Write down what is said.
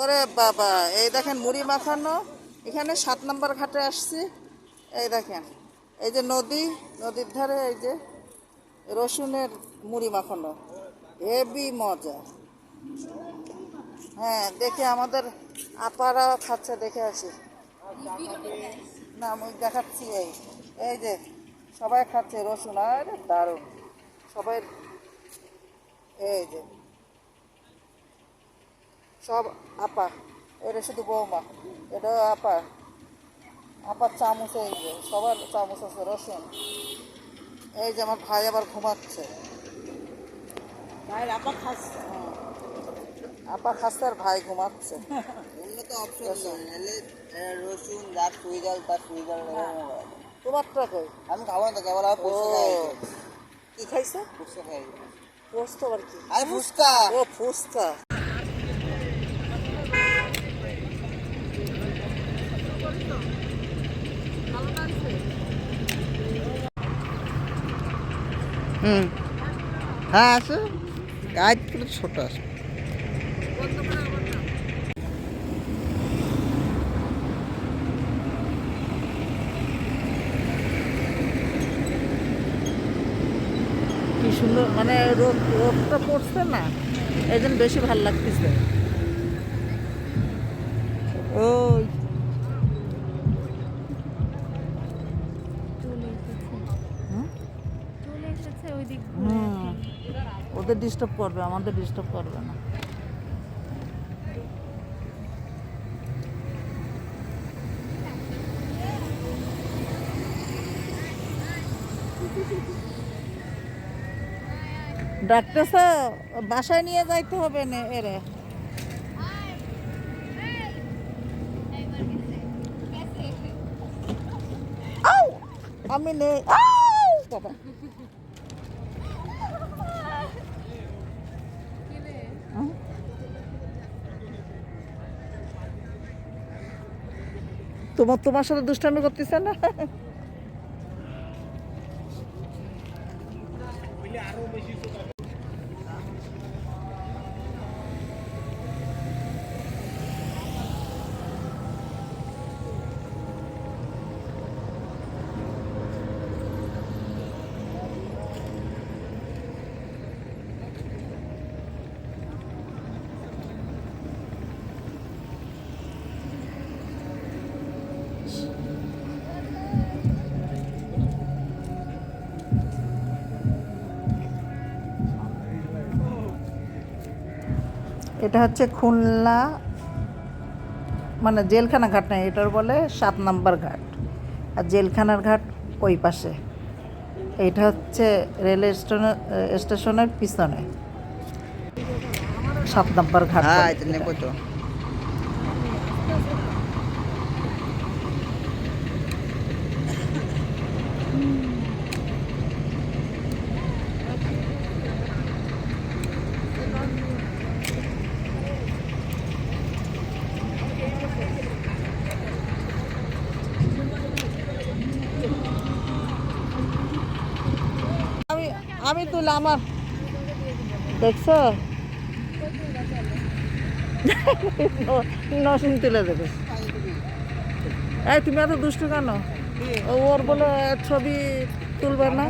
ওরে বাবা, এই দেখেন মুড়ি মাখানো। এখানে 7 নম্বর ঘাটে আসছি। এই দেখেন, এই যে নদীর ধারে এই যে রসুনের মুড়ি মাখানো, হেভি মজা। হ্যাঁ, দেখে আমাদের আপারাও খাচ্ছে, দেখে আসি। না, আমি দেখাচ্ছি। এই যে সবাই খাচ্ছে রসুন, আর দারুণ সবাই। এই যে সব আপা, এটা শুধু বৌমা, এটাও আপার চামচ। এই যে সবার চামচ আছে রসুন। এই যে আমার ভাই আবার ঘুমাচ্ছে। ভাই আপা খাচ্ছে। আপা খাচ্ছে আর ভাই ঘুমাচ্ছে। অন্য তো অপশন নেই, রসুন যার সুইজাল তার সুইজাল। তোমারটা কই? আমি খাবো না, কেবল আমার পোস্ত খাই। কি খাইছে? পোস্ত খাই। পোস্ত আবার কি? আরে ফুচকা। ও ফুচকা। হ্যাঁ আছে, গাইড করে ছোট আছে। কি সুন্দর, মানে রোদটা পড়ছে না, এই জন্য বেশি ভাল লাগতেছে। ওই ওদের ডিস্টার্ব করবে, আমাদের ডিস্টার্ব করবে না। ডাকতেছে, বাসায় নিয়ে যাইতে হবে না এরে। আউ! আমি নেই। আউ! বাবা, তোমার সাথে দুষ্টামি করতেছে না? এটা হচ্ছে খুলনা, মানে জেলখানা ঘাট না, এটার বলে 7 নম্বর ঘাট। আর জেলখানার ঘাট ওই পাশে। এইটা হচ্ছে রেল স্টেশনের পিছনে 7 নম্বর ঘাট। হ্যাঁ এটা নেবো তো। আমি তুলে আমার, দেখছো, নসিন তুলে দেবে। এই তুমি এত দুষ্টু কেন? ওর বলে ছবি তুলবে না।